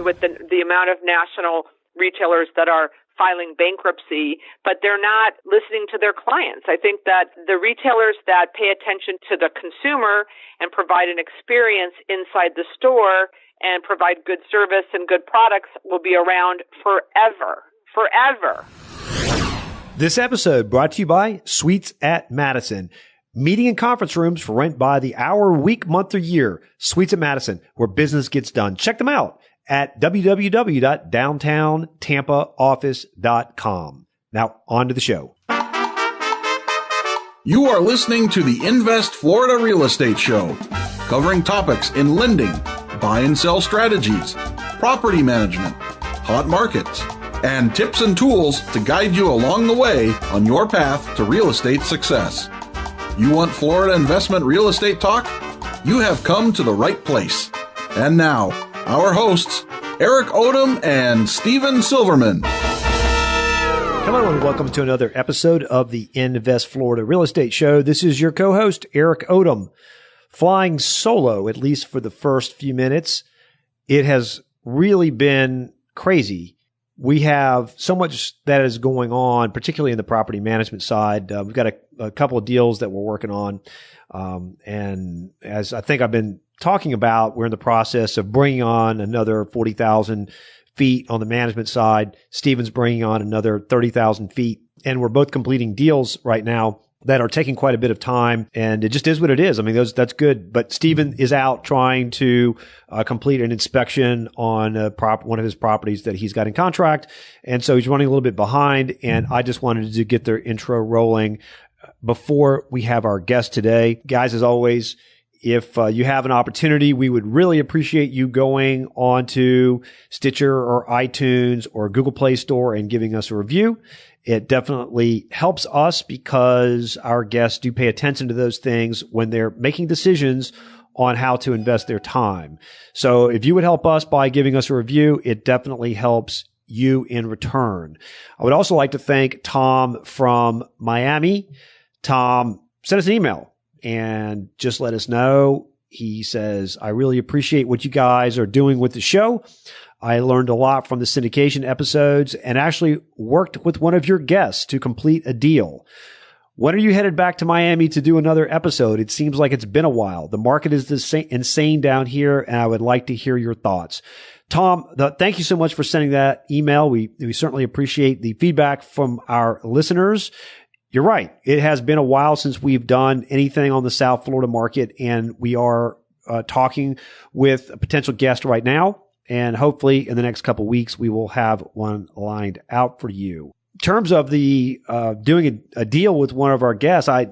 with the amount of national retailers that are filing bankruptcy, but they're not listening to their clients. I think that the retailers that pay attention to the consumer and provide an experience inside the store and provide good service and good products will be around forever. Forever. This episode brought to you by Suites at Madison. Meeting and conference rooms for rent by the hour, week, month, or year. Suites at Madison, where business gets done. Check them out at www.downtowntampaoffice.com. Now, on to the show. You are listening to the Invest Florida Real Estate Show, covering topics in lending, buy and sell strategies, property management, hot markets, and tips and tools to guide you along the way on your path to real estate success. You want Florida investment real estate talk? You have come to the right place. And now, our hosts, Eric Odom and Steven Silverman. Hello and welcome to another episode of the Invest Florida Real Estate Show. This is your co-host, Eric Odom, flying solo, at least for the first few minutes. It has really been crazy. We have so much that is going on, particularly in the property management side. We've got a couple of deals that we're working on. And as I think I've been talking about, we're in the process of bringing on another 40,000 feet on the management side. Steven's bringing on another 30,000 feet. And we're both completing deals right now that are taking quite a bit of time, and it just is what it is. I mean, that's good. But Steven is out trying to complete an inspection on one of his properties that he's got in contract, and so he's running a little bit behind. And I just wanted to get their intro rolling before we have our guest today. Guys, as always, if you have an opportunity, we would really appreciate you going onto Stitcher or iTunes or Google Play Store and giving us a review. It definitely helps us because our guests do pay attention to those things when they're making decisions on how to invest their time. So if you would help us by giving us a review, it definitely helps you in return. I would also like to thank Tom from Miami. Tom sent us an email and just let us know. He says, I really appreciate what you guys are doing with the show. I learned a lot from the syndication episodes and actually worked with one of your guests to complete a deal. When are you headed back to Miami to do another episode? It seems like it's been a while. The market is insane down here, and I would like to hear your thoughts. Tom, thank you so much for sending that email. We certainly appreciate the feedback from our listeners. You're right. It has been a while since we've done anything on the South Florida market, and we are talking with a potential guest right now. And hopefully in the next couple of weeks, we will have one lined out for you. In terms of the doing a deal with one of our guests, I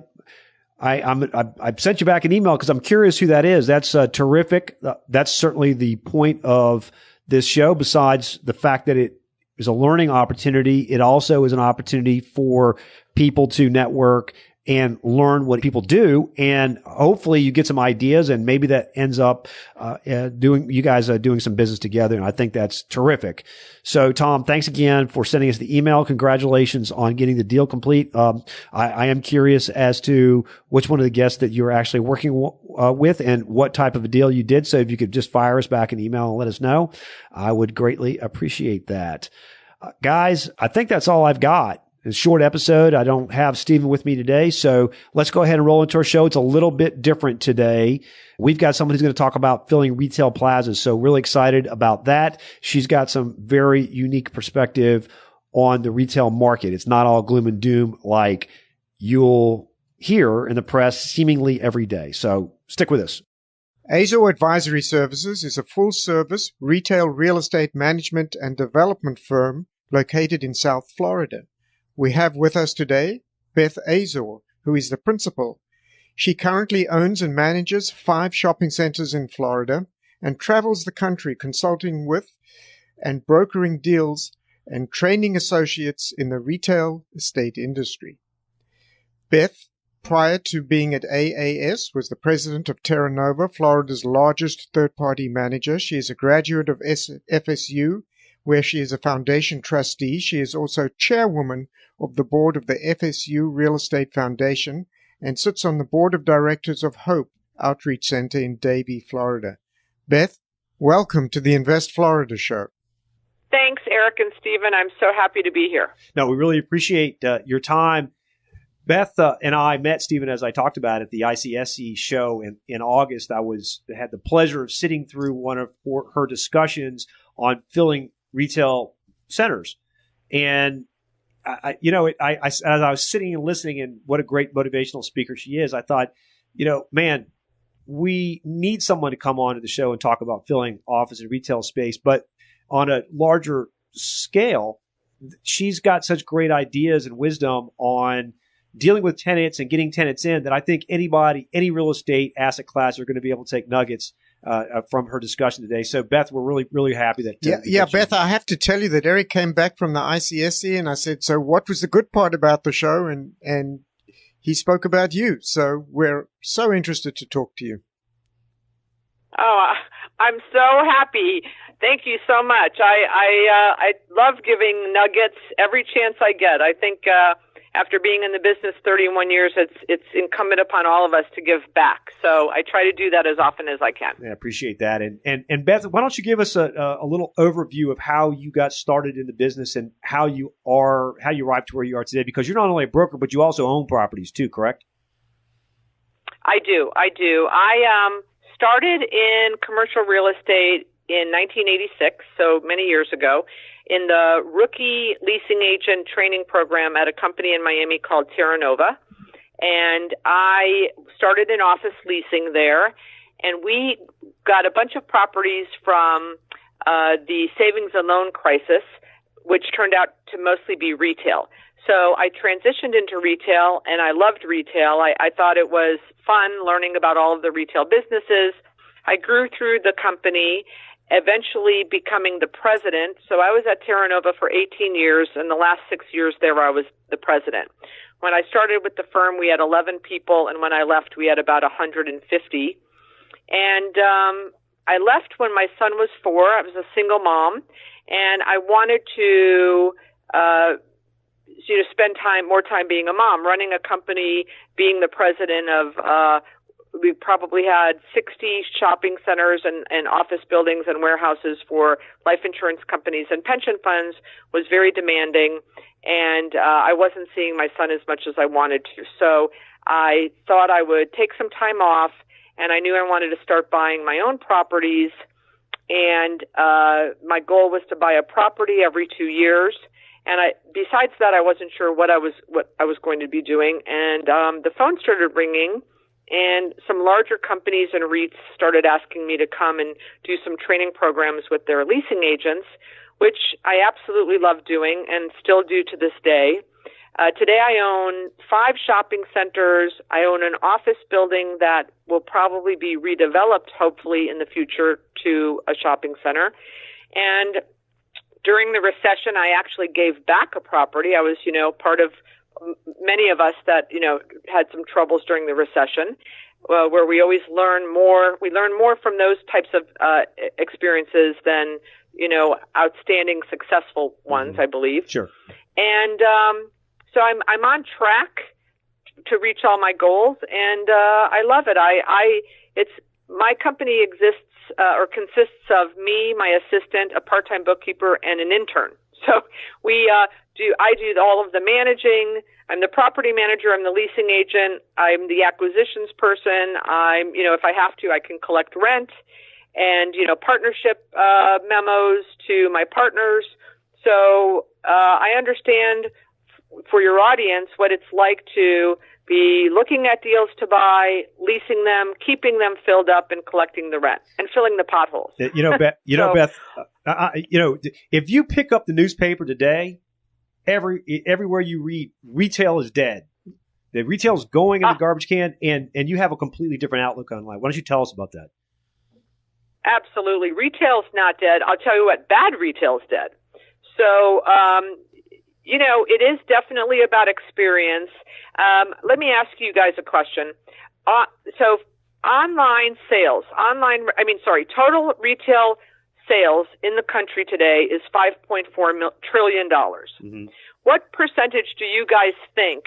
sent you back an email because I'm curious who that is. That's terrific. That's certainly the point of this show. Besides the fact that it is a learning opportunity, it also is an opportunity for people to network and learn what people do. And hopefully you get some ideas, and maybe that ends up you guys doing some business together. And I think that's terrific. So Tom, thanks again for sending us the email. Congratulations on getting the deal complete. I am curious as to which one of the guests that you're actually working with and what type of a deal you did. So if you could just fire us back an email and let us know, I would greatly appreciate that. Guys, I think that's all I've got. It's a short episode. I don't have Steven with me today, so let's go ahead and roll into our show. It's a little bit different today. We've got someone who's going to talk about filling retail plazas, so really excited about that. She's got some very unique perspective on the retail market. It's not all gloom and doom like you'll hear in the press seemingly every day. So stick with us. Azor Advisory Services is a full-service retail real estate management and development firm located in South Florida. We have with us today Beth Azor, who is the principal. She currently owns and manages 5 shopping centers in Florida and travels the country consulting with and brokering deals and training associates in the retail estate industry. Beth, prior to being at AAS, was the president of Terra Nova, Florida's largest third-party manager. She is a graduate of FSU, where she is a foundation trustee. She is also chairwoman of the board of the FSU Real Estate Foundation and sits on the board of directors of Hope Outreach Center in Davie, Florida. Beth, welcome to the Invest Florida show. Thanks, Eric and Stephen. I'm so happy to be here. No, we really appreciate your time. Beth and I met, Stephen, as I talked about at the ICSC show in August. I had the pleasure of sitting through one of her discussions on filling retail centers. And, as I was sitting and listening, and what a great motivational speaker she is, I thought, man, we need someone to come on to the show and talk about filling office and retail space. But on a larger scale, she's got such great ideas and wisdom on dealing with tenants and getting tenants in that I think anybody, any real estate asset class are going to be able to take nuggets from her discussion today. So, Beth, we're really, really happy that. Beth, I have to tell you that Eric came back from the ICSC and I said, so what was the good part about the show? And he spoke about you. So we're so interested to talk to you. Oh, I'm so happy. Thank you so much. I love giving nuggets every chance I get. I think after being in the business 31 years, it's incumbent upon all of us to give back. So I try to do that as often as I can. Yeah, I appreciate that. And Beth, why don't you give us a little overview of how you got started in the business and how you arrived to where you are today? Because you're not only a broker, but you also own properties too, correct? I do. I started in commercial real estate in 1986, so many years ago, in the rookie leasing agent training program at a company in Miami called Terra Nova. And I started in office leasing there, and we got a bunch of properties from the savings and loan crisis, which turned out to mostly be retail. So I transitioned into retail, and I loved retail. I thought it was fun learning about all of the retail businesses. I grew through the company, eventually becoming the president. So I was at Terra Nova for 18 years, and the last 6 years there I was the president. When I started with the firm, we had 11 people, and when I left, we had about 150. And I left when my son was 4. I was a single mom, and I wanted to spend more time being a mom, running a company, being the president of we probably had 60 shopping centers and office buildings and warehouses for life insurance companies and pension funds was very demanding, and I wasn't seeing my son as much as I wanted to. So I thought I would take some time off, and I knew I wanted to start buying my own properties, and my goal was to buy a property every 2 years. And besides that, I wasn't sure what I was going to be doing, and the phone started ringing. And some larger companies and REITs started asking me to come and do some training programs with their leasing agents, which I absolutely love doing and still do to this day. Today I own 5 shopping centers. I own an office building that will probably be redeveloped, hopefully, in the future to a shopping center. And during the recession, I actually gave back a property. I was, part of many of us that, had some troubles during the recession, where we always learn more. We learn more from those types of experiences than, outstanding successful ones, I believe. Sure. And so I'm on track to reach all my goals, and I love it. It's my company exists or consists of me, my assistant, a part-time bookkeeper, and an intern. So I do all of the managing. I'm the property manager. I'm the leasing agent. I'm the acquisitions person. If I have to, I can collect rent and, partnership memos to my partners. So I understand for your audience what it's like to be looking at deals to buy, leasing them, keeping them filled up, and collecting the rent and filling the potholes. Beth, if you pick up the newspaper today, everywhere you read, retail is dead. The retail is going in the garbage can, and you have a completely different outlook on life. Why don't you tell us about that? Absolutely. Retail's not dead. I'll tell you what, bad retail's dead. So, it is definitely about experience. Let me ask you guys a question. So total retail sales in the country today is $5.4 trillion. Mm-hmm. What percentage do you guys think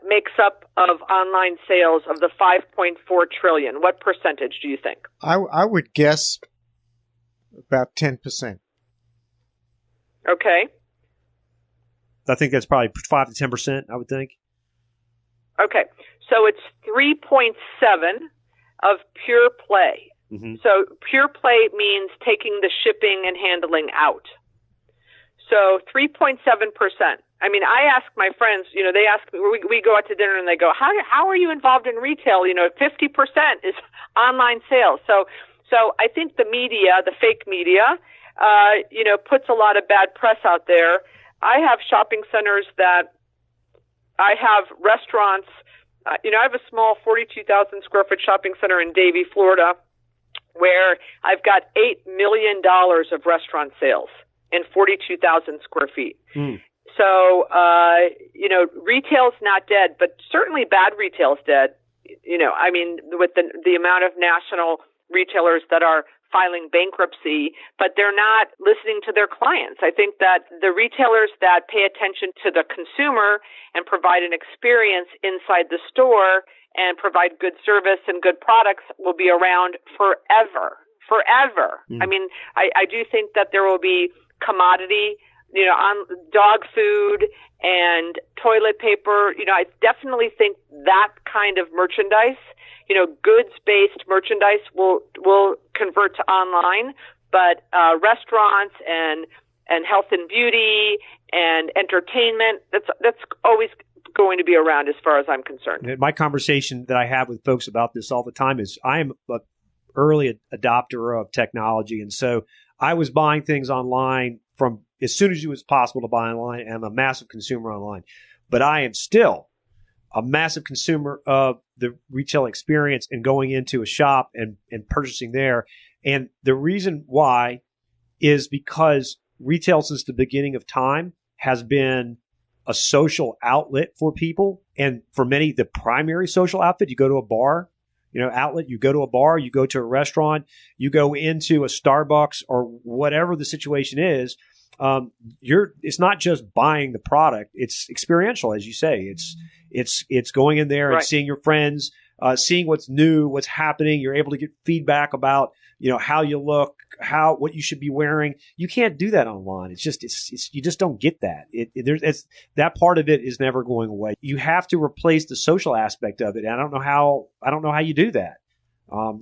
makes up of online sales of the $5.4 trillion? What percentage do you think? I would guess about 10%. Okay. I think that's probably 5 to 10%, I would think. Okay. So it's 3.7 of pure play. Mm-hmm. So pure play means taking the shipping and handling out. So 3.7%. I mean, I ask my friends, they ask me, we go out to dinner and they go, how are you involved in retail? 50% is online sales. So I think the media, the fake media, puts a lot of bad press out there. I have shopping centers that I have restaurants. I have a small 42,000 square foot shopping center in Davie, Florida, where I've got $8 million of restaurant sales in 42,000 square feet. Mm. So, retail's not dead, but certainly bad retail's dead. With the amount of national retailers that are filing bankruptcy, but they're not listening to their clients. I think that the retailers that pay attention to the consumer and provide an experience inside the store and provide good service and good products will be around forever. Mm. I do think that there will be commodity, on dog food and toilet paper. I definitely think that kind of merchandise, goods-based merchandise will convert to online, but restaurants and health and beauty and entertainment, that's always going to be around as far as I'm concerned. My conversation that I have with folks about this all the time is I am an early adopter of technology, and so I was buying things online from as soon as it was possible to buy online. I'm a massive consumer online, but I am still a massive consumer of the retail experience and going into a shop and purchasing there. And the reason why is because retail since the beginning of time has been a social outlet for people. And for many, the primary social outlet, you go to a bar, outlet, you go to a bar, you go to a restaurant, you go into a Starbucks or whatever the situation is. It's not just buying the product; it's experiential, as you say. It's going in there and seeing your friends, seeing what's new, what's happening. You're able to get feedback about how you look, what you should be wearing. You can't do that online. It's you just don't get that. That part of it is never going away. You have to replace the social aspect of it, and I don't know how you do that.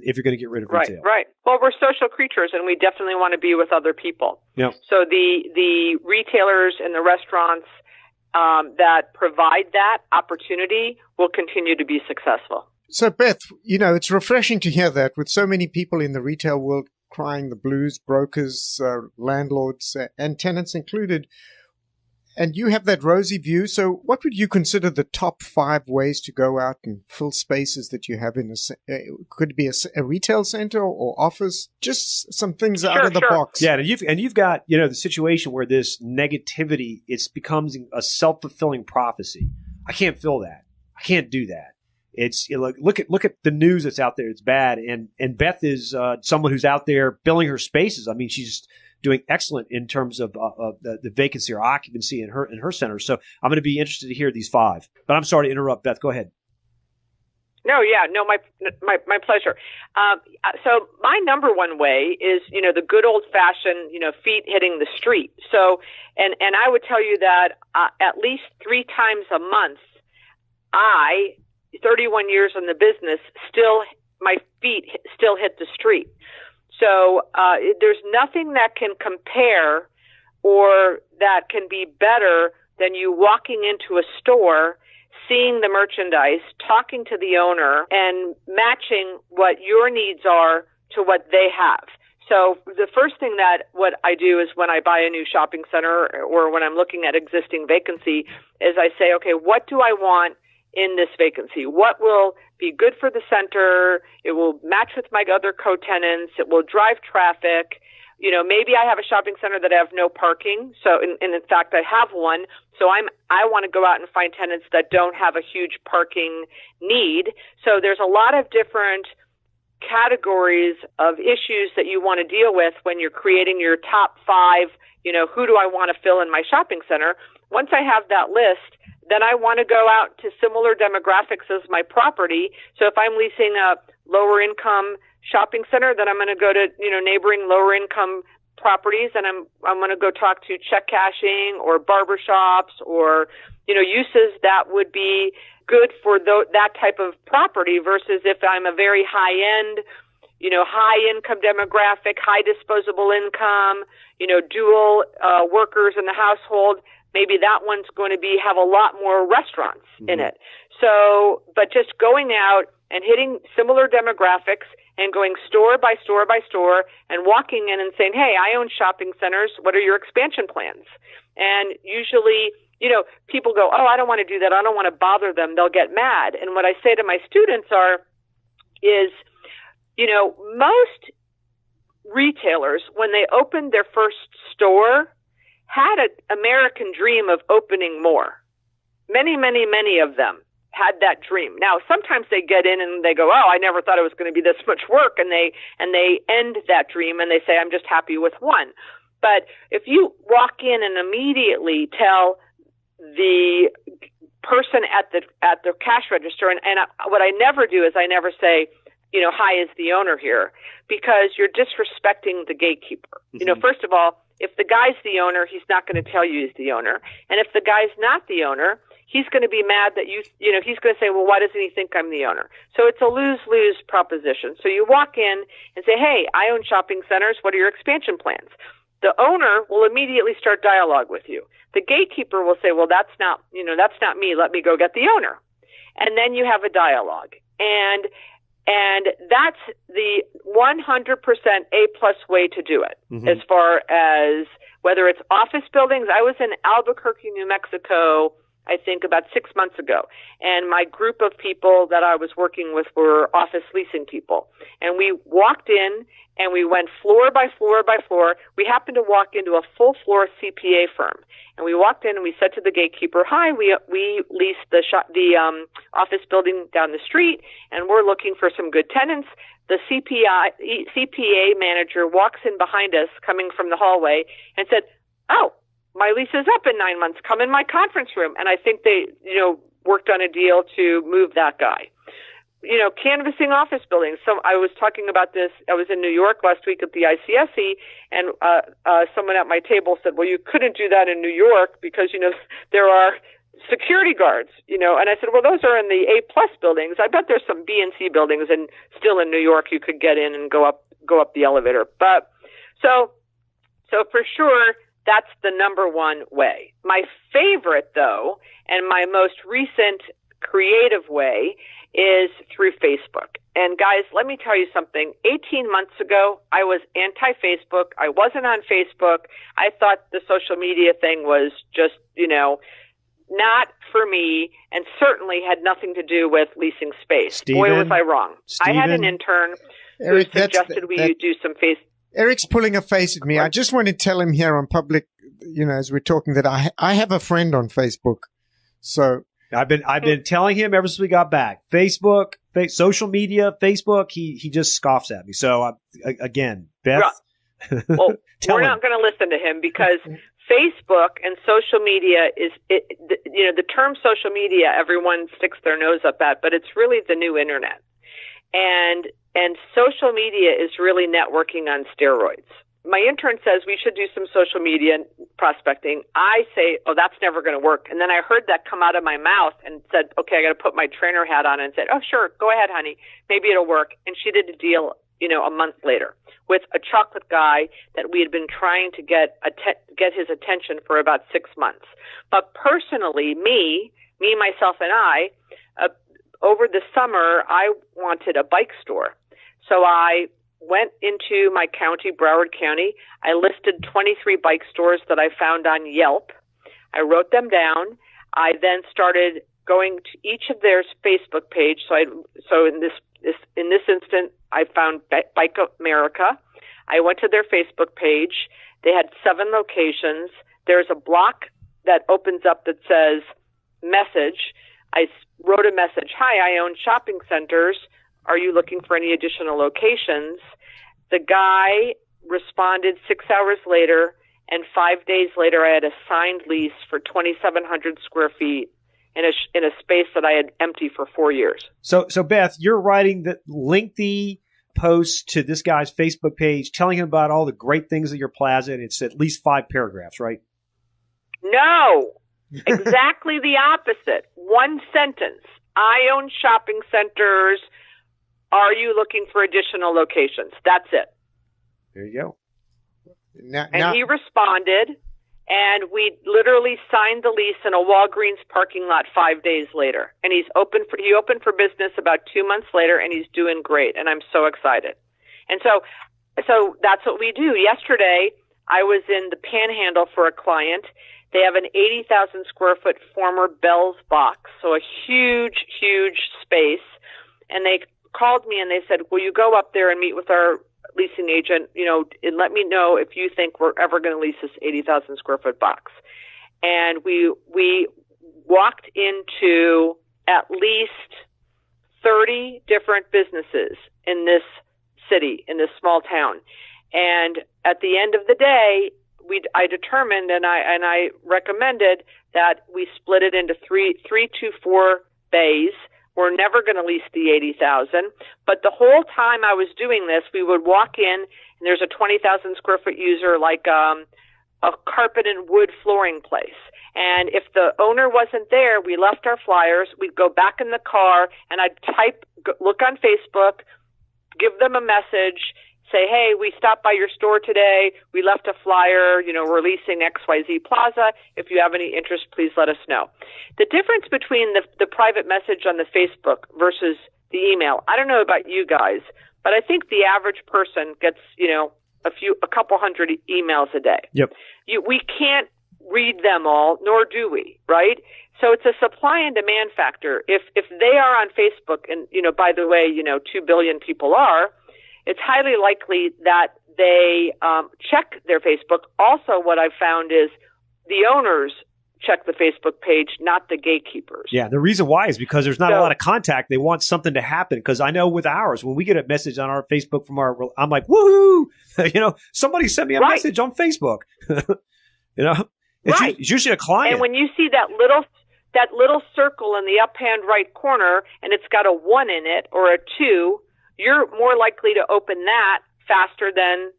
If you're going to get rid of retail. Right. Well, we're social creatures, and we definitely want to be with other people. Yep. So the retailers and the restaurants that provide that opportunity will continue to be successful. So, Beth, it's refreshing to hear that with so many people in the retail world crying the blues, brokers, landlords, and tenants included. And you have that rosy view. So what would you consider the top 5 ways to go out and fill spaces that you have could it be a retail center or office? Just some things out of the box. Yeah. And you've got, the situation where this negativity, it's becomes a self-fulfilling prophecy. I can't fill that. I can't do that. It's look at the news that's out there. It's bad. And Beth is someone who's out there filling her spaces. I mean, she's doing excellent in terms of the vacancy or occupancy in her center. So I'm going to be interested to hear these 5. But I'm sorry to interrupt, Beth. Go ahead. No, my pleasure. So my number one way is, the good old fashioned, feet hitting the street. So, and I would tell you that at least 3 times a month, 31 years in the business, my feet still hit the street. So there's nothing that can compare or that can be better than you walking into a store, seeing the merchandise, talking to the owner, and matching what your needs are to what they have. So the first thing what I do is when I buy a new shopping center or when I'm looking at existing vacancy is I say, okay, what do I want in this vacancy? What will be good for the center? It will match with my other co-tenants. It will drive traffic. Maybe I have a shopping center that I have no parking. So, in fact, I have one. So I want to go out and find tenants that don't have a huge parking need. So there's a lot of different categories of issues that you want to deal with when you're creating your top 5, who do I want to fill in my shopping center? Once I have that list, then I want to go out to similar demographics as my property. So if I'm leasing a lower income shopping center, then I'm going to go to, neighboring lower income properties, and I'm going to go talk to check cashing or barbershops or, uses that would be good for that type of property versus if I'm a very high end, high income demographic, high disposable income, dual workers in the household, maybe that one's going to have a lot more restaurants in it. So, but just going out and hitting similar demographics and going store by store by store and walking in and saying, hey, I own shopping centers. What are your expansion plans? And usually, people go, oh, I don't want to do that. I don't want to bother them. They'll get mad. And what I say to my students is, most retailers, when they opened their first store, had an American dream of opening more. Many, many, many of them had that dream. Now, sometimes they get in and they go, oh, I never thought it was going to be this much work. And they end that dream and they say, I'm just happy with one. But if you walk in and immediately tell the person at the cash register, and what I never do is I never say, hi, is the owner here, because you're disrespecting the gatekeeper. First of all, if the guy's the owner, he's not going to tell you he's the owner. And if the guy's not the owner, he's going to be mad that he's going to say, well, why doesn't he think I'm the owner? So it's a lose-lose proposition. So you walk in and say, hey, I own shopping centers. What are your expansion plans? The owner will immediately start dialogue with you. The gatekeeper will say, well, that's not me. Let me go get the owner. And then you have a dialogue. And that's the 100% A+ way to do it. As far as whether it's office buildings. I was in Albuquerque, New Mexico, I think about 6 months ago. And my group of people that I was working with were office leasing people. And we walked in and we went floor by floor by floor. We happened to walk into a full floor CPA firm. And we walked in and we said to the gatekeeper, hi, we lease the office building down the street and we're looking for some good tenants. The CPA manager walks in behind us coming from the hallway and said, oh, my lease is up in 9 months. Come in my conference room. And I think they, worked on a deal to move that guy. Canvassing office buildings. So I was talking about this. I was in New York last week at the ICSC, and someone at my table said, well, you couldn't do that in New York because, there are security guards, and I said, well, those are in the A+ buildings. I bet there's some B and C buildings, and still in New York you could get in and go up the elevator. But so for sure, that's the number one way. My favorite, though, and my most recent creative way is through Facebook. And guys, let me tell you something. 18 months ago, I was anti-Facebook. I wasn't on Facebook. I thought the social media thing was just, not for me, and certainly had nothing to do with leasing space. Boy, was I wrong. I had an intern who suggested we do some Facebook. Eric's pulling a face at me. I just want to tell him here on public, as we're talking, that I have a friend on Facebook. So I've been telling him ever since we got back. Facebook, social media, Facebook. He just scoffs at me. So again, Beth. Well, we're not going to listen to him because Facebook and social media the term social media, everyone sticks their nose up at, but it's really the new internet. And social media is really networking on steroids. My intern says we should do some social media prospecting. I say, oh, that's never going to work. And then I heard that come out of my mouth and said, okay, I got to put my trainer hat on, and said, oh, sure, go ahead, honey. Maybe it'll work. And she did a deal, a month later with a chocolate guy that we had been trying to get his attention for about 6 months. But personally, me, myself, and I, over the summer, I wanted a bike store. So I went into my county, Broward County. I listed 23 bike stores that I found on Yelp. I wrote them down. I then started going to each of their Facebook page. So in this instant, I found Bike America. I went to their Facebook page. They had 7 locations. There's a block that opens up that says message. I wrote a message. Hi, I own shopping centers. Are you looking for any additional locations? The guy responded 6 hours later, and 5 days later I had a signed lease for 2,700 square feet in a space that I had empty for 4 years. So Beth, you're writing the lengthy post to this guy's Facebook page telling him about all the great things at your plaza, and it's at least 5 paragraphs, right? No, exactly the opposite. One sentence. I own shopping centers. Are you looking for additional locations? That's it. There you go. And he responded, and we literally signed the lease in a Walgreens parking lot 5 days later. And he opened for business about 2 months later, and he's doing great. And I'm so excited. And so that's what we do. Yesterday, I was in the Panhandle for a client. They have an 80,000 square foot former Bell's box, so a huge, huge space. And they called me and they said, will you go up there and meet with our leasing agent, and let me know if you think we're ever going to lease this 80,000 square foot box. And we walked into at least 30 different businesses in this city, in this small town. And at the end of the day, I determined and I recommended that we split it into three to 4 bays. We're never going to lease the 80,000. But the whole time I was doing this, we would walk in, and there's a 20,000 square foot user, like a carpet and wood flooring place. And if the owner wasn't there, we left our flyers. We'd go back in the car, and I'd look on Facebook, give them a message, say, hey, we stopped by your store today. We left a flyer, we're leasing XYZ Plaza. If you have any interest, please let us know. The difference between the private message on the Facebook versus the email, I don't know about you guys, but I think the average person gets, a couple hundred emails a day. Yep. We can't read them all, nor do we, right? So it's a supply and demand factor. If they are on Facebook, and, by the way, 2 billion people are, it's highly likely that they check their Facebook. Also, what I've found is the owners check the Facebook page, not the gatekeepers. Yeah, the reason why is because there's not a lot of contact. They want something to happen. Because I know with ours, when we get a message on our Facebook from I'm like, woohoo! Somebody sent me a message on Facebook. It's usually a client. And when you see that little circle in the up-hand right corner, and it's got a 1 in it or a 2, you're more likely to open that faster than,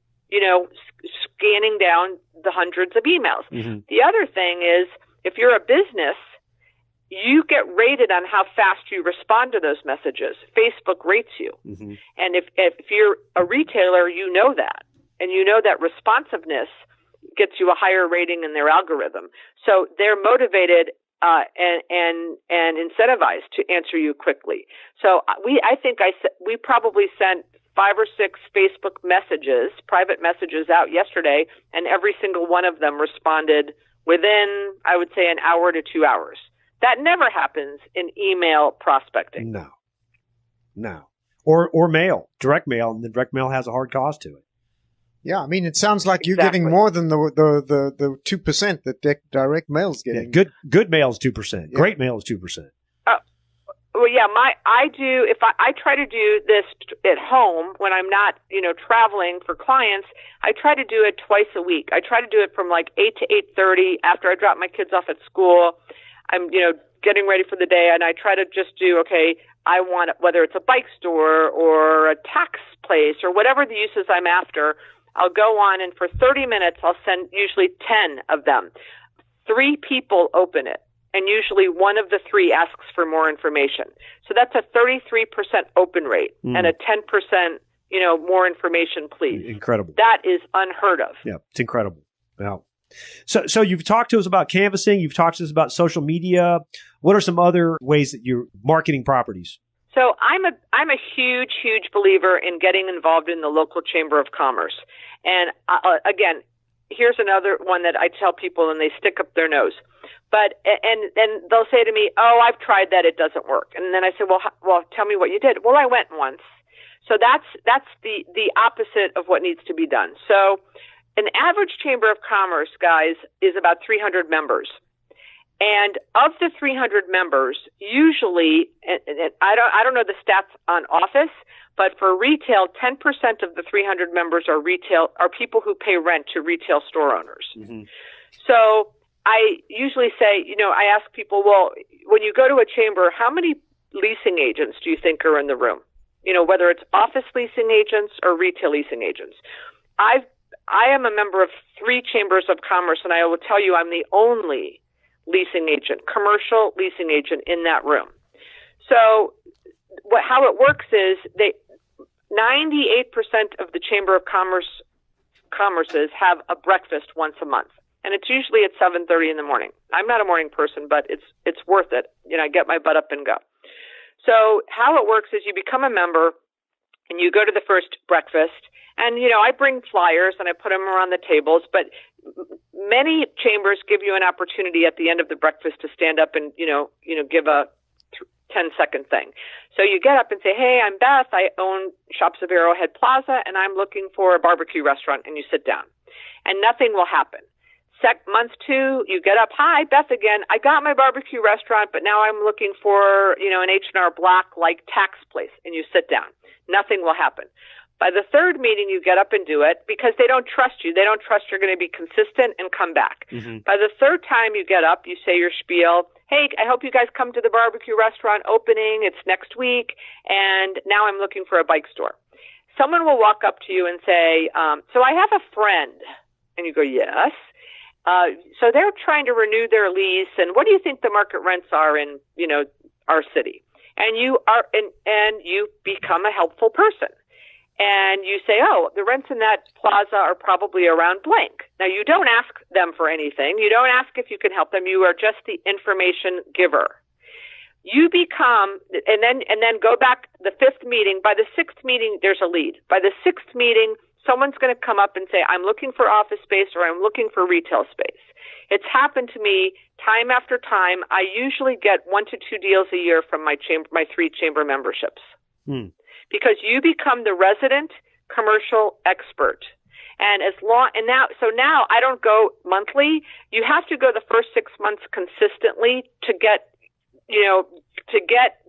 scanning down the hundreds of emails. Mm-hmm. The other thing is, if you're a business, you get rated on how fast you respond to those messages. Facebook rates you. Mm-hmm. And if you're a retailer, you know that. And you know that responsiveness gets you a higher rating in their algorithm. So they're motivated and incentivized to answer you quickly. So we probably sent 5 or 6 Facebook messages, private messages out yesterday, and every single one of them responded within, I would say, an hour to 2 hours. That never happens in email prospecting. No. Or mail, direct mail, and the direct mail has a hard cost to it. Yeah, I mean, it sounds like you're getting more than the 2% that direct mail's getting. Yeah, good mail is 2%. Yeah. Great mail is 2%. Well, yeah, I try to do this at home when I'm not, traveling for clients. I try to do it twice a week. I try to do it from like 8 to 8:30 after I drop my kids off at school. I'm, getting ready for the day, and I try to just do, I want, whether it's a bike store or a tax place or whatever the uses I'm after, I'll go on, and for 30 minutes, I'll send usually 10 of them. 3 people open it, and usually one of the 3 asks for more information. So that's a 33% open rate and a 10%, more information, please. Incredible. That is unheard of. Yeah, it's incredible. Wow. So you've talked to us about canvassing. You've talked to us about social media. What are some other ways that you're marketing properties? So I'm a huge believer in getting involved in the local chamber of commerce. And again, here's another one that I tell people and they stick up their nose. But and they'll say to me, "Oh, I've tried that; it doesn't work." And then I say, "Well, tell me what you did." Well, I went once. So that's the opposite of what needs to be done. So an average chamber of commerce, guys, is about 300 members. And of the 300 members, usually, and I don't know the stats on office, but for retail, 10% of the 300 members are people who pay rent to retail store owners. Mm-hmm. So I usually say, I ask people, well, when you go to a chamber, how many leasing agents do you think are in the room? Whether it's office leasing agents or retail leasing agents. I am a member of 3 chambers of commerce, and I will tell you I'm the only leasing agent, commercial leasing agent in that room. So how it works is 98% of the Chamber of Commerce's have a breakfast once a month. And it's usually at 7:30 in the morning. I'm not a morning person, but it's worth it. I get my butt up and go. So how it works is you become a member and you go to the first breakfast. And, I bring flyers and I put them around the tables, but many chambers give you an opportunity at the end of the breakfast to stand up and, give a 10-second thing. So you get up and say, hey, I'm Beth. I own Shops of Arrowhead Plaza, and I'm looking for a barbecue restaurant, and you sit down. And nothing will happen. Month 2, you get up, hi, Beth again. I got my barbecue restaurant, but now I'm looking for, an H&R Block like tax place, and you sit down. Nothing will happen. By the 3rd meeting, you get up and do it because they don't trust you. They don't trust you're going to be consistent and come back. Mm-hmm. By the 3rd time you get up, you say your spiel. Hey, I hope you guys come to the barbecue restaurant opening. It's next week, and now I'm looking for a bike store. Someone will walk up to you and say, so I have a friend. And you go, yes. So they're trying to renew their lease, and what do you think the market rents are in, our city? And you become a helpful person. And you say, oh, the rents in that plaza are probably around blank. Now, you don't ask them for anything. You don't ask if you can help them. You are just the information giver. You become, and then go back the 5th meeting. By the 6th meeting, there's a lead. By the 6th meeting, someone's going to come up and say, I'm looking for office space or I'm looking for retail space. It's happened to me time after time. I usually get 1 to 2 deals a year from my 3 chamber memberships. Because you become the resident commercial expert. And now I don't go monthly. You have to go the first 6 months consistently to get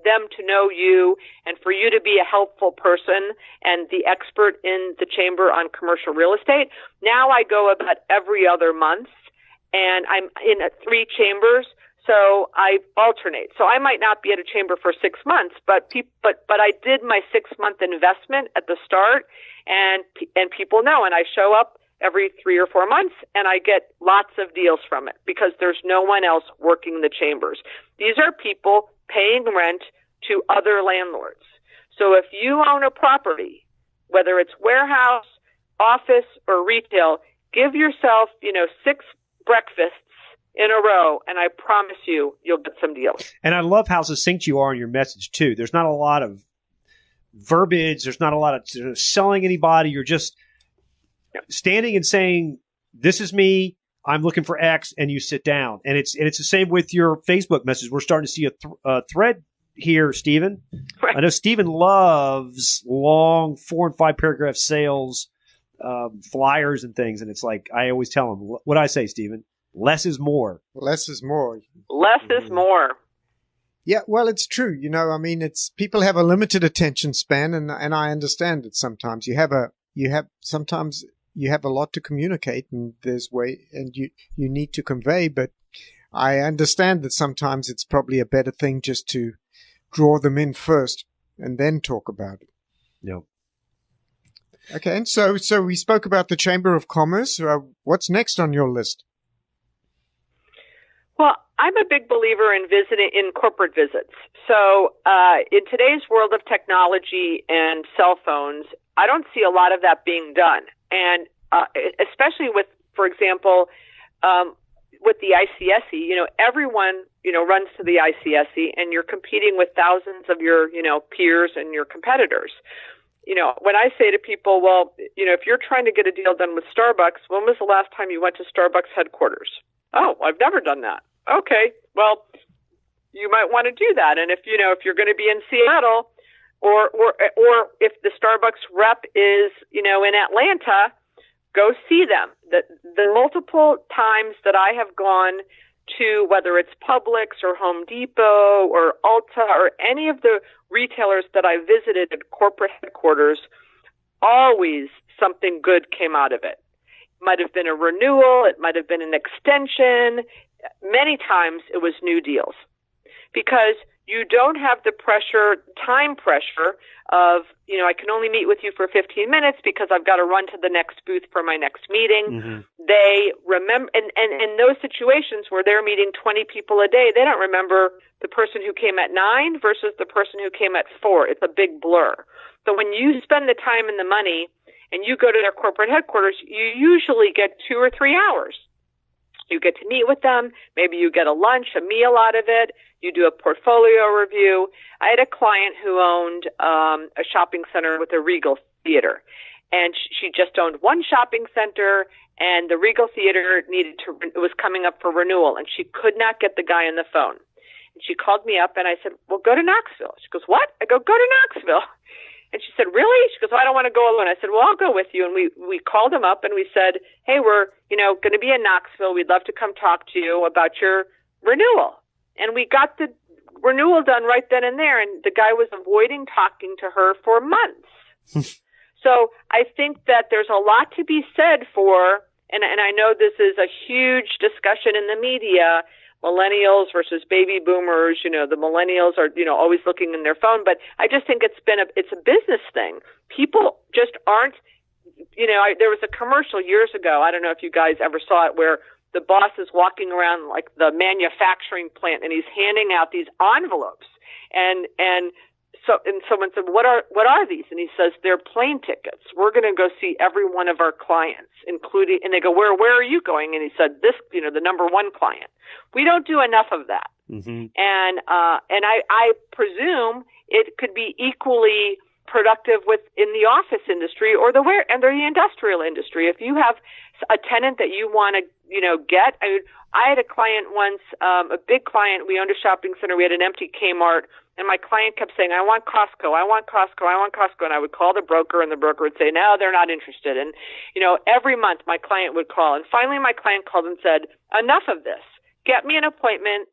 them to know you and for you to be a helpful person and the expert in the chamber on commercial real estate. Now I go about every other month, and I'm in 3 chambers. So I alternate. So I might not be at a chamber for 6 months, but I did my 6-month investment at the start, and people know. And I show up every 3 or 4 months, and I get lots of deals from it because there's no one else working the chambers. These are people paying rent to other landlords. So if you own a property, whether it's warehouse, office, or retail, give yourself 6 breakfasts in a row, and I promise you'll get some deals. And I love how succinct you are in your message, too. There's not a lot of verbiage. There's not a lot of selling anybody. You're just standing and saying, this is me. I'm looking for X, and you sit down. And it's the same with your Facebook message. We're starting to see a thread here, Stephen. Right. I know Stephen loves long 4 and 5 paragraph sales, flyers and things. And it's like, I always tell him, what do I say, Stephen? Less is more. Less is more. Less is more. Yeah, well, it's true. It's people have a limited attention span, and I understand it. Sometimes you have a lot to communicate, and you need to convey. But I understand that sometimes it's probably a better thing just to draw them in first and then talk about it. Yep. Okay, and so we spoke about the Chamber of Commerce. What's next on your list? Well, I'm a big believer in corporate visits. So in today's world of technology and cell phones, I don't see a lot of that being done. And especially with, for example, with the ICSE, everyone, runs to the ICSE, and you're competing with thousands of your, peers and your competitors. When I say to people, well, if you're trying to get a deal done with Starbucks, when was the last time you went to Starbucks headquarters? Oh, I've never done that. Okay, well, you might want to do that. And if you're going to be in Seattle, or if the Starbucks rep is, in Atlanta, go see them. The multiple times that I have gone to, whether it's Publix or Home Depot or Ulta or any of the retailers that I visited at corporate headquarters, always something good came out of it. might have been a renewal. It might have been an extension. Many times it was new deals because you don't have the time pressure of, I can only meet with you for 15 minutes because I've got to run to the next booth for my next meeting. Mm-hmm. They remember, and in those situations where they're meeting 20 people a day, they don't remember the person who came at 9 versus the person who came at 4. It's a big blur. So when you spend the time and the money and you go to their corporate headquarters, you usually get 2 or 3 hours. You get to meet with them. Maybe you get a lunch, a meal out of it. You do a portfolio review. I had a client who owned a shopping center with a Regal theater, and she just owned one shopping center, and the Regal theater was coming up for renewal, and she could not get the guy on the phone. And she called me up, and I said, well, go to Knoxville. She goes, what? I go to Knoxville. And she said, really? She goes, well, I don't want to go alone. I said, well, I'll go with you. And we called him up and we said, hey, we're, going to be in Knoxville. We'd love to come talk to you about your renewal. And we got the renewal done right then and there. And the guy was avoiding talking to her for months. So I think that there's a lot to be said for, and I know this is a huge discussion in the media, millennials versus baby boomers. The millennials are, always looking in their phone, but I just think it's a business thing. People just aren't, there was a commercial years ago. I don't know if you guys ever saw it, where the boss is walking around like the manufacturing plant and he's handing out these envelopes So someone said, what are these? And he says, they're plane tickets. We're going to go see every one of our clients, including, and they go, where are you going? And he said, the number one client. We don't do enough of that. Mm-hmm. And I presume it could be equally productive in the office industry or the industrial industry. If you have a tenant that you want to, get, I had a client once, a big client. We owned a shopping center. We had an empty Kmart. And my client kept saying, I want Costco, I want Costco, I want Costco. And I would call the broker, and the broker would say, no, they're not interested. And, every month my client would call. And finally my client called and said, enough of this. Get me an appointment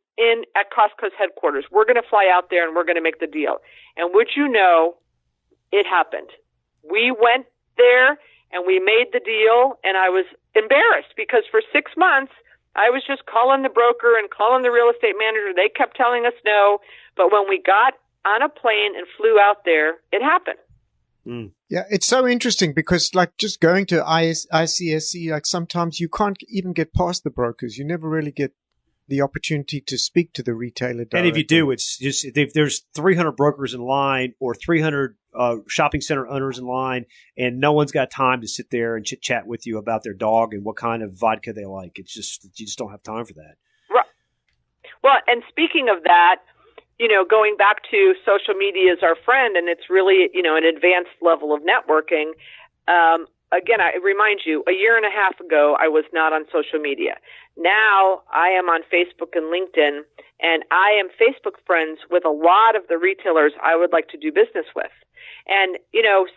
at Costco's headquarters. We're going to fly out there and we're going to make the deal. And would you know, it happened. We went there and we made the deal, and I was embarrassed because for 6 months, I was just calling the broker and calling the real estate manager. They kept telling us no. But when we got on a plane and flew out there, it happened. Mm. Yeah, it's so interesting because just going to ICSC, sometimes you can't even get past the brokers. You never really get the opportunity to speak to the retailer directly. And if you do, it's just if there's 300 brokers in line or 300 shopping center owners in line, and no one's got time to sit there and chit chat with you about their dog and what kind of vodka they like. It's just, you just don't have time for that. Right. Well, and speaking of that, going back to social media as our friend, and it's really, an advanced level of networking. Again, I remind you, a year and a half ago, I was not on social media. Now I am on Facebook and LinkedIn, and I am Facebook friends with a lot of the retailers I would like to do business with. And,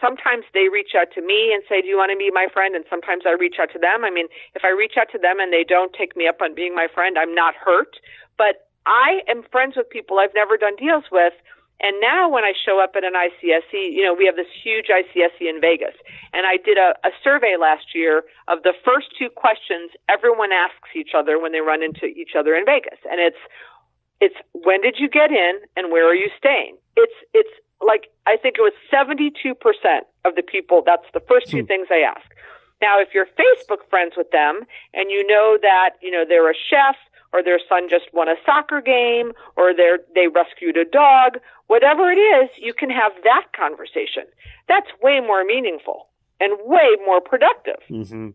sometimes they reach out to me and say, do you want to be my friend? And sometimes I reach out to them. I mean, if I reach out to them and they don't take me up on being my friend, I'm not hurt. But I am friends with people I've never done deals with. And now when I show up at an ICSC, we have this huge ICSC in Vegas. And I did a survey last year of the first 2 questions everyone asks each other when they run into each other in Vegas. And it's when did you get in and where are you staying? It's like, I think it was 72% of the people, that's the first 2 things I ask. Now, if you're Facebook friends with them and you know that, they're a chef, or their son just won a soccer game, or they rescued a dog, whatever it is, you can have that conversation. That's way more meaningful and way more productive. Mm-hmm.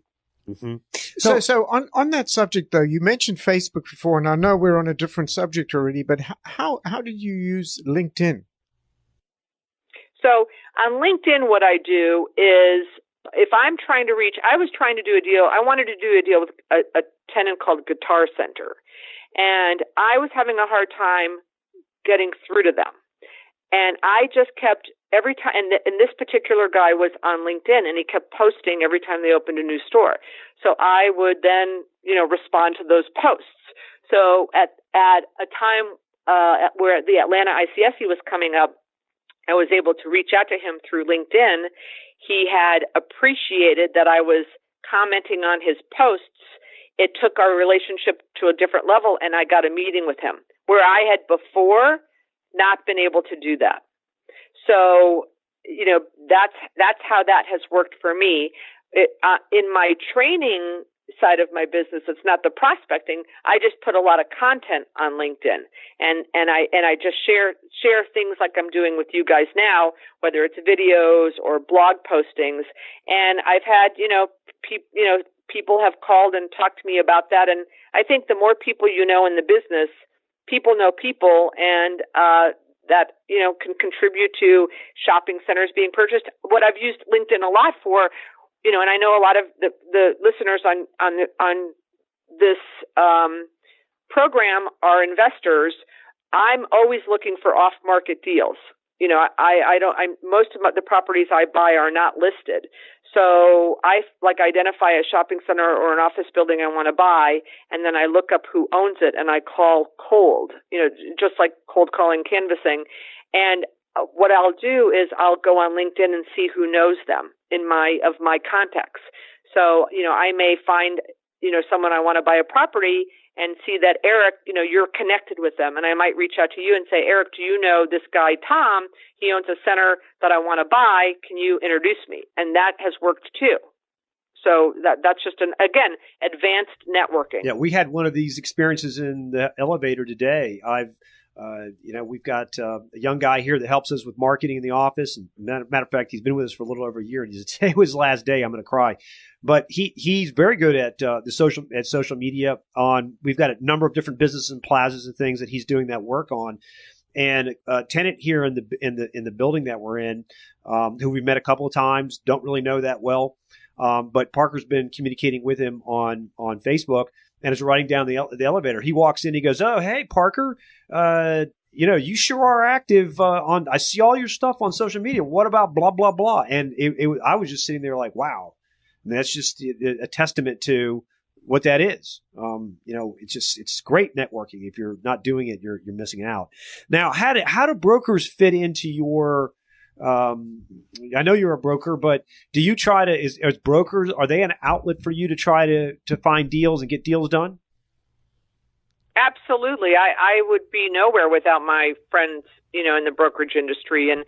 Mm-hmm. So on that subject, though, you mentioned Facebook before, and I know we're on a different subject already, but how did you use LinkedIn? So on LinkedIn, what I do is, if I'm trying to reach, I was trying to do a deal. I wanted to do a deal with a tenant called Guitar Center. And I was having a hard time getting through to them. And I just kept every time, and this particular guy was on LinkedIn, and he kept posting every time they opened a new store. So I would then, respond to those posts. So at a time where the Atlanta ICSC was coming up, I was able to reach out to him through LinkedIn. He had appreciated that I was commenting on his posts, it took our relationship to a different level, and I got a meeting with him where I had before not been able to do that. So, that's how that has worked for me. In my training side of my business, it's not the prospecting. I just put a lot of content on LinkedIn, and I just share things like I'm doing with you guys now, whether it's videos or blog postings. And I've had people have called and talked to me about that. And I think the more people you know in the business, people know people, and that can contribute to shopping centers being purchased. What I've used LinkedIn a lot for. And I know a lot of the listeners on this program are investors. I'm always looking for off-market deals. Most of the properties I buy are not listed. So I identify a shopping center or an office building I want to buy, and then I look up who owns it and I call cold, just like cold calling, canvassing. And what I'll do is I'll go on LinkedIn and see who knows them of my contacts. So, I may find, someone I want to buy a property and see that, Eric, you're connected with them. And I might reach out to you and say, Eric, do you know this guy, Tom? He owns a center that I want to buy. Can you introduce me? And that has worked too. So that's just again, advanced networking. Yeah. We had one of these experiences in the elevator today. We've got a young guy here that helps us with marketing in the office. And matter of fact, he's been with us for a little over a year. And today was his last day. I'm going to cry. But he's very good at social media. We've got a number of different businesses and plazas and things that he's doing that work on. And a tenant here in the building that we're in, who we've met a couple of times, don't really know that well. But Parker's been communicating with him on Facebook. And is riding down the elevator. He walks in. He goes, "Oh, hey, Parker. You sure are active on. I see all your stuff on social media. What about blah blah blah?" And I was just sitting there like, "Wow." And that's just a testament to what that is. It's great networking. If you're not doing it, you're missing out. Now, how do brokers fit into your? I know you're a broker, but do you try to, as brokers, are they an outlet for you to try to find deals and get deals done? Absolutely. I would be nowhere without my friends, in the brokerage industry. And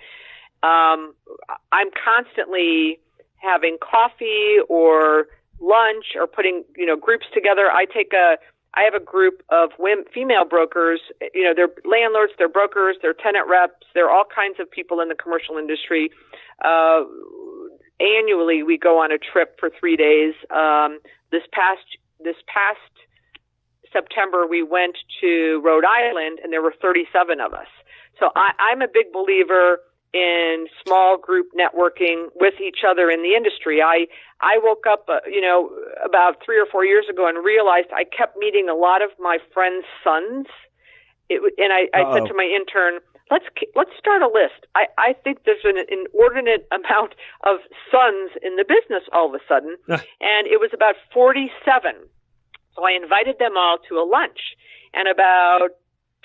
I'm constantly having coffee or lunch or putting, groups together. I have a group of female brokers. They're landlords, they're brokers, they're tenant reps, they're all kinds of people in the commercial industry. Annually, we go on a trip for 3 days. This past September, we went to Rhode Island, and there were 37 of us. So I'm a big believer in small group networking with each other in the industry. I woke up, about 3 or 4 years ago and realized I kept meeting a lot of my friends' sons. I said to my intern, let's start a list. I think there's an inordinate amount of sons in the business all of a sudden. And it was about 47. So I invited them all to a lunch, and about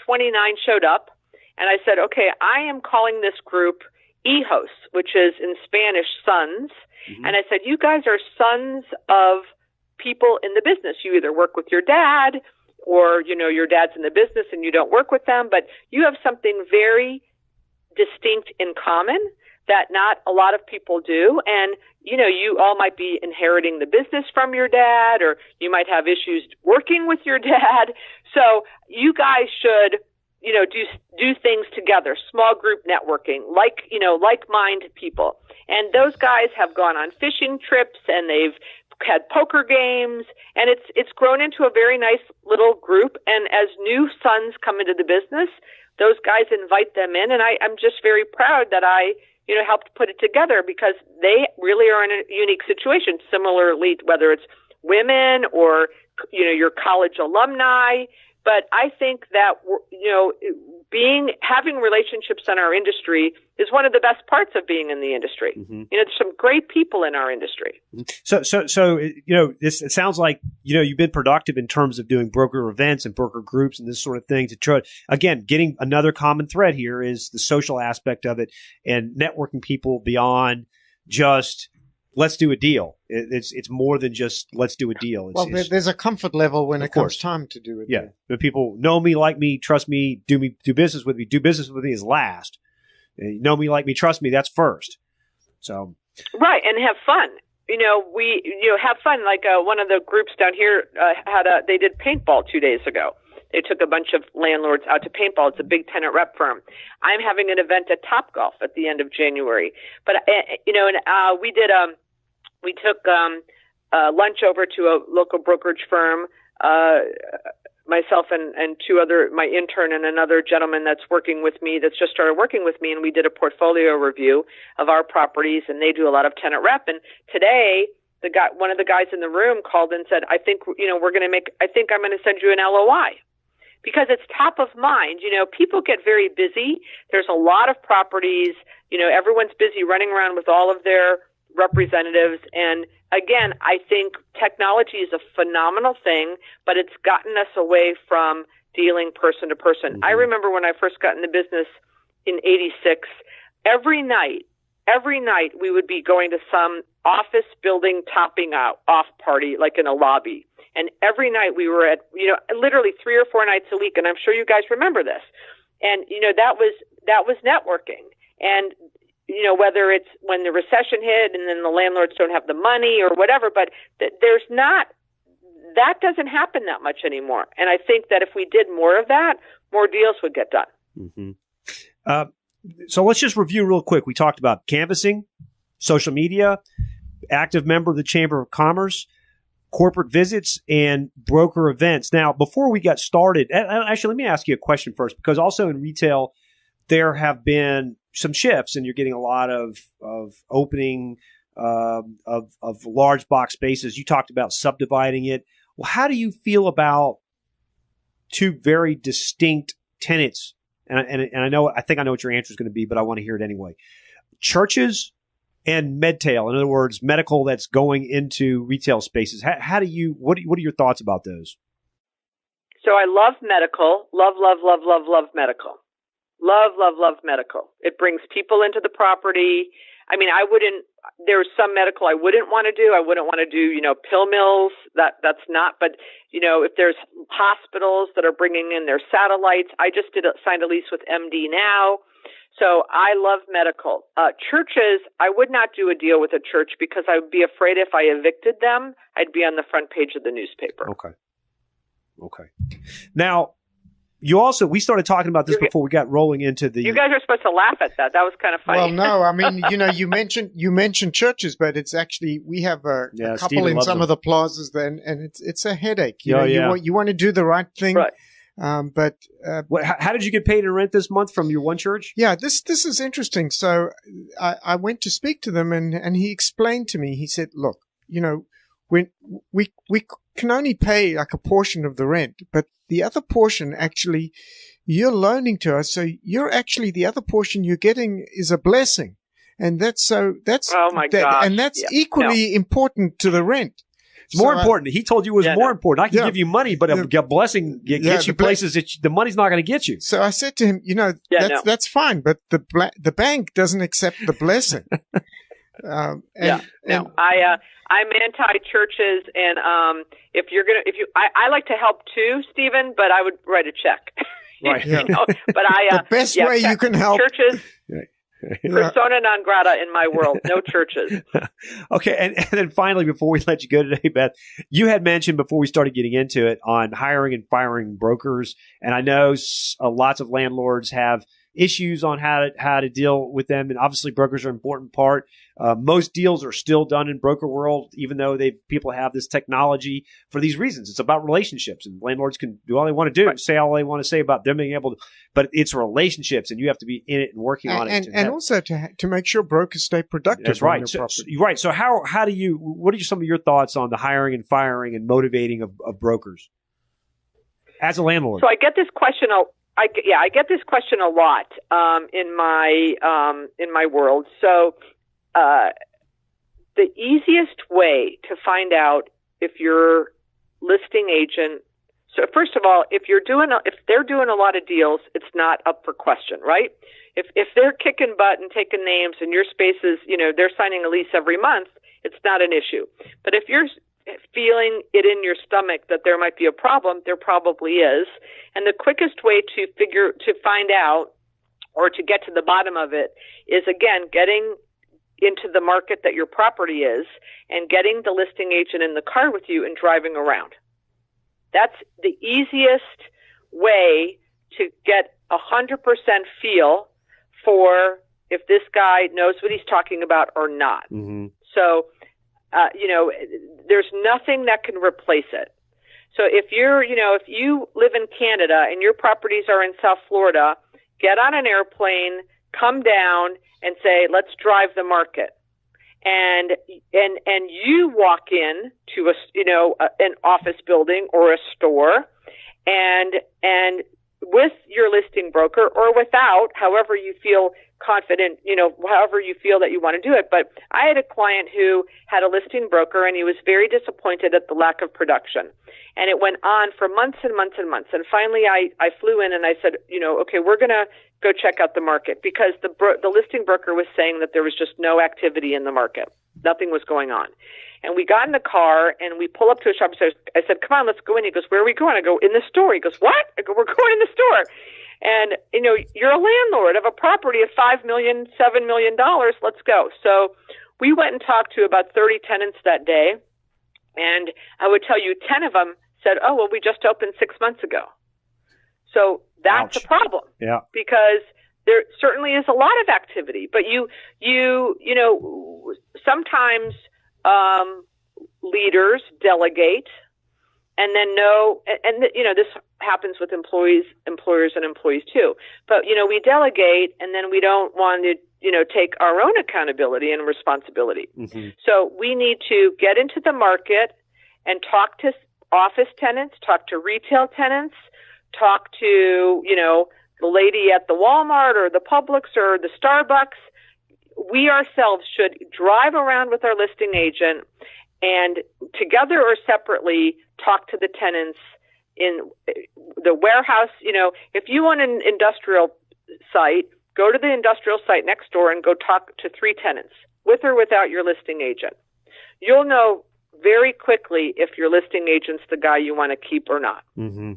29 showed up. And I said, okay, I am calling this group hijos, which is in Spanish sons. Mm-hmm. And I said, you guys are sons of people in the business. You either work with your dad or, your dad's in the business and you don't work with them, but you have something very distinct in common that not a lot of people do. And, you all might be inheriting the business from your dad, or you might have issues working with your dad. So you guys should do things together, small group networking, like-minded people. And those guys have gone on fishing trips, and they've had poker games, and it's grown into a very nice little group. And as new sons come into the business, those guys invite them in, and I'm just very proud that I helped put it together, because they really are in a unique situation. Similarly, whether it's women or your college alumni. But I think that, having relationships in our industry is one of the best parts of being in the industry. Mm-hmm. There's some great people in our industry. So, it sounds like, you've been productive in terms of doing broker events and broker groups and this sort of thing to try, again, getting another common thread here is the social aspect of it and networking people beyond just let's do a deal. It's more than just let's do a deal. There's a comfort level when it comes time to do it. Yeah, the people know me, like me, trust me, do business with me. Do business with me is last. Know me, like me, trust me. That's first. So right, and have fun. Have fun. Like one of the groups down here they did paintball 2 days ago. They took a bunch of landlords out to paintball. It's a big tenant rep firm. I'm having an event at Topgolf at the end of January. But we took lunch over to a local brokerage firm. Myself and my intern and another gentleman that's working with me, that's just started working with me, and we did a portfolio review of our properties, and they do a lot of tenant rep. And today, one of the guys in the room called and said, I think I'm going to send you an LOI. Because it's top of mind. People get very busy. There's a lot of properties. Everyone's busy running around with all of their representatives. And again, I think technology is a phenomenal thing, but it's gotten us away from dealing person to person. Mm-hmm. I remember when I first got in the business in '86, every night we would be going to some office building topping off party, like in a lobby. And every night we were at, literally 3 or 4 nights a week. And I'm sure you guys remember this. And, that was networking. And, whether it's when the recession hit and then the landlords don't have the money or whatever, but that doesn't happen that much anymore. And I think that if we did more of that, more deals would get done. Mm-hmm. So let's just review real quick. We talked about canvassing, social media, active member of the Chamber of Commerce, corporate visits, and broker events. Now, before we got started, actually, let me ask you a question first, because also in retail, there have been some shifts, and you're getting a lot of opening of large box spaces. You talked about subdividing it. Well, how do you feel about two very distinct tenants? And I think I know what your answer is going to be, but I want to hear it anyway. Churches and medtail, in other words, medical that's going into retail spaces. What are your thoughts about those? So I love medical. Love medical. Love medical. It brings people into the property. I mean, there's some medical I wouldn't want to do. I wouldn't want to do, pill mills. That's not, but, if there's hospitals that are bringing in their satellites, I just signed a lease with MD now. So I love medical. Churches, I would not do a deal with a church because I would be afraid if I evicted them, I'd be on the front page of the newspaper. Okay. Now, we started talking about this before we got rolling into the. You guys are supposed to laugh at that. That was kind of funny. Well, no, I mean, you mentioned churches, but it's actually we have a couple Steven in some of the plazas, and it's a headache. You want to do the right thing, right? But how did you get paid in rent this month from your one church? Yeah, this is interesting. So I went to speak to them, and he explained to me. He said, "Look, when we can only pay like a portion of the rent, but the other portion actually you're loaning to us. So you're actually the other portion you're getting is a blessing, and that's oh my gosh, and that's equally important to the rent." It's more important. He told you it was more important. I can give you money, but a blessing gets you places that the money's not going to get you. So I said to him, that's fine, but the bank doesn't accept the blessing. I'm anti-churches, and I like to help too, Stephen, but I would write a check. Right. But the best way you can help churches. Persona non grata in my world. No churches. Okay. And then finally, before we let you go today, Beth, you had mentioned before we started getting into it on hiring and firing brokers. And I know lots of landlords have issues on how to deal with them. And obviously brokers are an important part. Most deals are still done in broker world, even though people have this technology for these reasons. It's about relationships, and landlords can do all they want to do, say all they want to say about them being able to, but it's relationships, and you have to be in it and working on it. And also to make sure brokers stay productive. That's right. So how do you, what are some of your thoughts on the hiring and firing and motivating of brokers as a landlord? So I get this question I get this question a lot in my world. So the easiest way to find out if your listing agent. So first of all, if they're doing a lot of deals, it's not up for question, right? If they're kicking butt and taking names and your space is, they're signing a lease every month, it's not an issue. But if you're feeling it in your stomach that there might be a problem, there probably is. And the quickest way to find out or to get to the bottom of it is, again, getting into the market that your property is and getting the listing agent in the car with you and driving around. That's the easiest way to get 100% feel for if this guy knows what he's talking about or not. Mm-hmm. So, there's nothing that can replace it. So if you live in Canada and your properties are in South Florida, get on an airplane, come down and say, let's drive the market. And you walk in to an office building or a store and with your listing broker or without, however you feel confident, however you feel that you want to do it. But I had a client who had a listing broker and he was very disappointed at the lack of production. And it went on for months and months and months. And finally I flew in and I said, okay, we're going to go check out the market because the listing broker was saying that there was just no activity in the market. Nothing was going on. And we got in the car and we pull up to a shop. I said, come on, let's go in. He goes, where are we going? I go, in the store. He goes, what? I go, we're going in the store. And, you're a landlord of a property of $5 million, $7 million. Let's go. So we went and talked to about 30 tenants that day. And I would tell you 10 of them said, oh, well, we just opened 6 months ago. So that's Ouch. a problem. Yeah. Because there certainly is a lot of activity, but sometimes leaders delegate and then this happens with employers and employees too. But, we delegate and then we don't want to, take our own accountability and responsibility. Mm-hmm. So we need to get into the market and talk to office tenants, talk to retail tenants, talk to, the lady at the Walmart or the Publix or the Starbucks. We ourselves should drive around with our listing agent and together or separately talk to the tenants in the warehouse. If you want an industrial site, go to the industrial site next door and go talk to 3 tenants with or without your listing agent. You'll know very quickly if your listing agent's the guy you want to keep or not. Mm-hmm.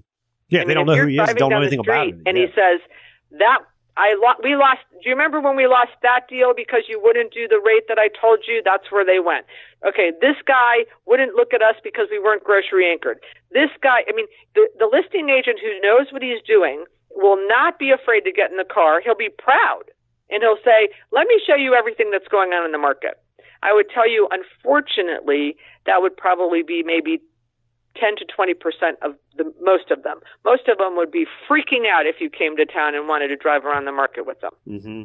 Yeah, they don't know who he is, don't know anything about him. And he says, we lost. Do you remember when we lost that deal because you wouldn't do the rate that I told you? That's where they went. Okay, this guy wouldn't look at us because we weren't grocery anchored. This guy, the listing agent who knows what he's doing will not be afraid to get in the car. He'll be proud and he'll say, let me show you everything that's going on in the market. I would tell you, unfortunately, that would probably be maybe 10 to 20% of most of them. Most of them would be freaking out if you came to town and wanted to drive around the market with them. Mm-hmm.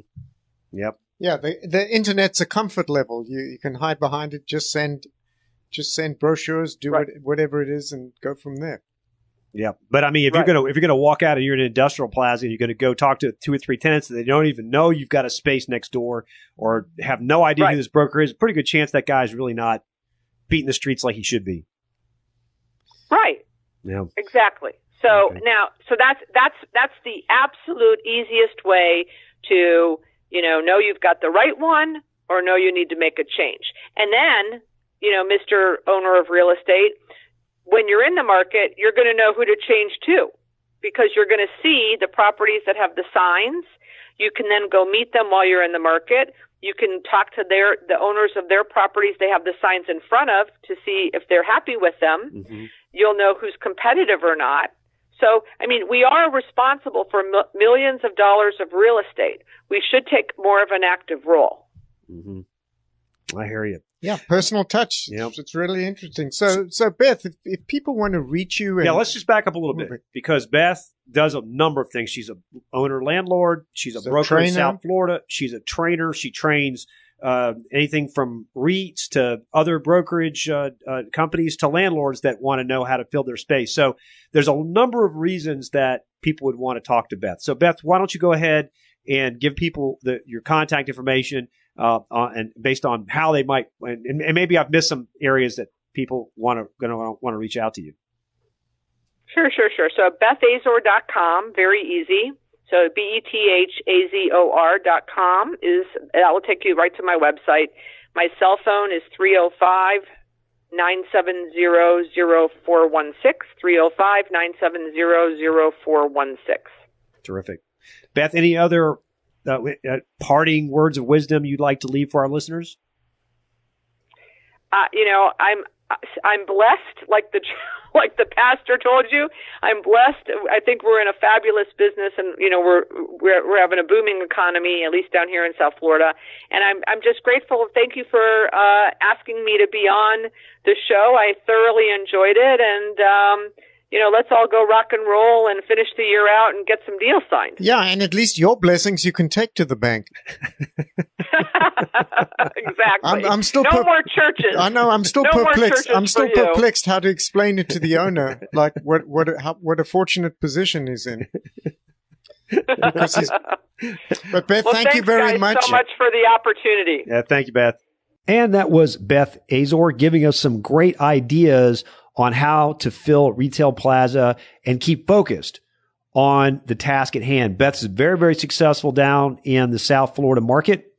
Yep. Yeah, the internet's a comfort level. You can hide behind it. Just send brochures, do whatever it is, and go from there. Yeah, but if you're gonna walk out and you're in an industrial plaza and you're gonna go talk to 2 or 3 tenants that they don't even know you've got a space next door or have no idea who this broker is, pretty good chance that guy's really not beating the streets like he should be. Right. Yeah. Exactly. So that's the absolute easiest way to know you've got the right one or know you need to make a change. And then Mr. Owner of Real Estate, when you're in the market, you're going to know who to change to because you're going to see the properties that have the signs. You can then go meet them while you're in the market. You can talk to the owners of their properties they have the signs in front of to see if they're happy with them. Mm-hmm. You'll know who's competitive or not. So, we are responsible for millions of dollars of real estate. We should take more of an active role. Mm-hmm. I hear you. Yeah, personal touch. Yep. It's really interesting. So Beth, if people want to reach you, let's just back up a little bit because Beth does a number of things. She's a owner landlord. She's a broker in South Florida. She's a trainer. She trains anything from REITs to other brokerage companies to landlords that want to know how to fill their space. So there's a number of reasons that people would want to talk to Beth. So Beth, why don't you go ahead and give people your contact information and based on how they might, and maybe I've missed some areas that people want to reach out to you. Sure. So BethAzor.com, very easy. So BethAzor.com that will take you right to my website. My cell phone is 305-970-0416, 305-970-0416. Terrific. Beth, any other parting words of wisdom you'd like to leave for our listeners? I'm blessed, like the pastor told you. I'm blessed. I think we're in a fabulous business, and we're having a booming economy, at least down here in South Florida. And I'm just grateful. Thank you for asking me to be on the show. I thoroughly enjoyed it, and let's all go rock and roll and finish the year out and get some deals signed. Yeah, and at least your blessings you can take to the bank. Exactly. I'm still no more churches. I know. I'm still perplexed. I'm still perplexed how to explain it to the owner, like what a fortunate position he's in. Because but Beth, thank you very much. So much for the opportunity. Yeah, thank you, Beth. And that was Beth Azor giving us some great ideas on how to fill retail plaza and keep focused on the task at hand. Beth's very, very successful down in the South Florida market,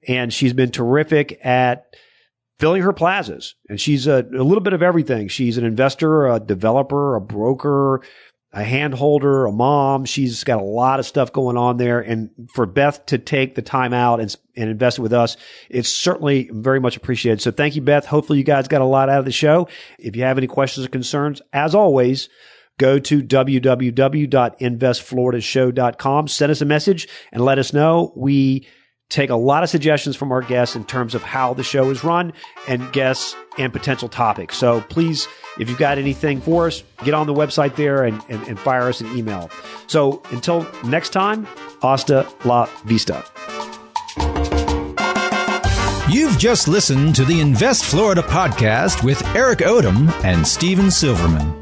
and she's been terrific at filling her plazas. And she's a little bit of everything. She's an investor, a developer, a broker, a hand holder, a mom. She's got a lot of stuff going on there. And for Beth to take the time out and invest it with us, it's certainly very much appreciated. So thank you, Beth. Hopefully you guys got a lot out of the show. If you have any questions or concerns, as always, go to www.investfloridashow.com. Send us a message and let us know. We take a lot of suggestions from our guests in terms of how the show is run and guests and potential topics. So please, if you've got anything for us, get on the website there and fire us an email. So until next time, hasta la vista. You've just listened to the Invest Florida podcast with Eric Odom and Steven Silverman.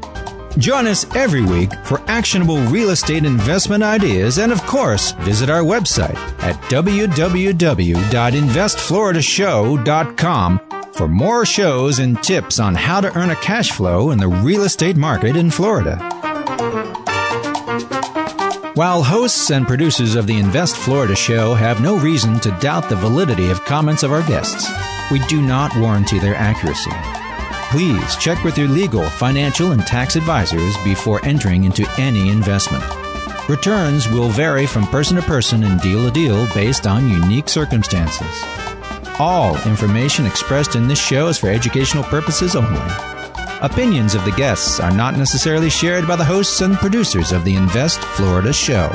Join us every week for actionable real estate investment ideas, and of course, visit our website at www.investfloridashow.com for more shows and tips on how to earn a cash flow in the real estate market in Florida. While hosts and producers of the Invest Florida show have no reason to doubt the validity of comments of our guests, we do not warranty their accuracy. Please check with your legal, financial, and tax advisors before entering into any investment. Returns will vary from person to person and deal to deal based on unique circumstances. All information expressed in this show is for educational purposes only. Opinions of the guests are not necessarily shared by the hosts and producers of the Invest Florida show.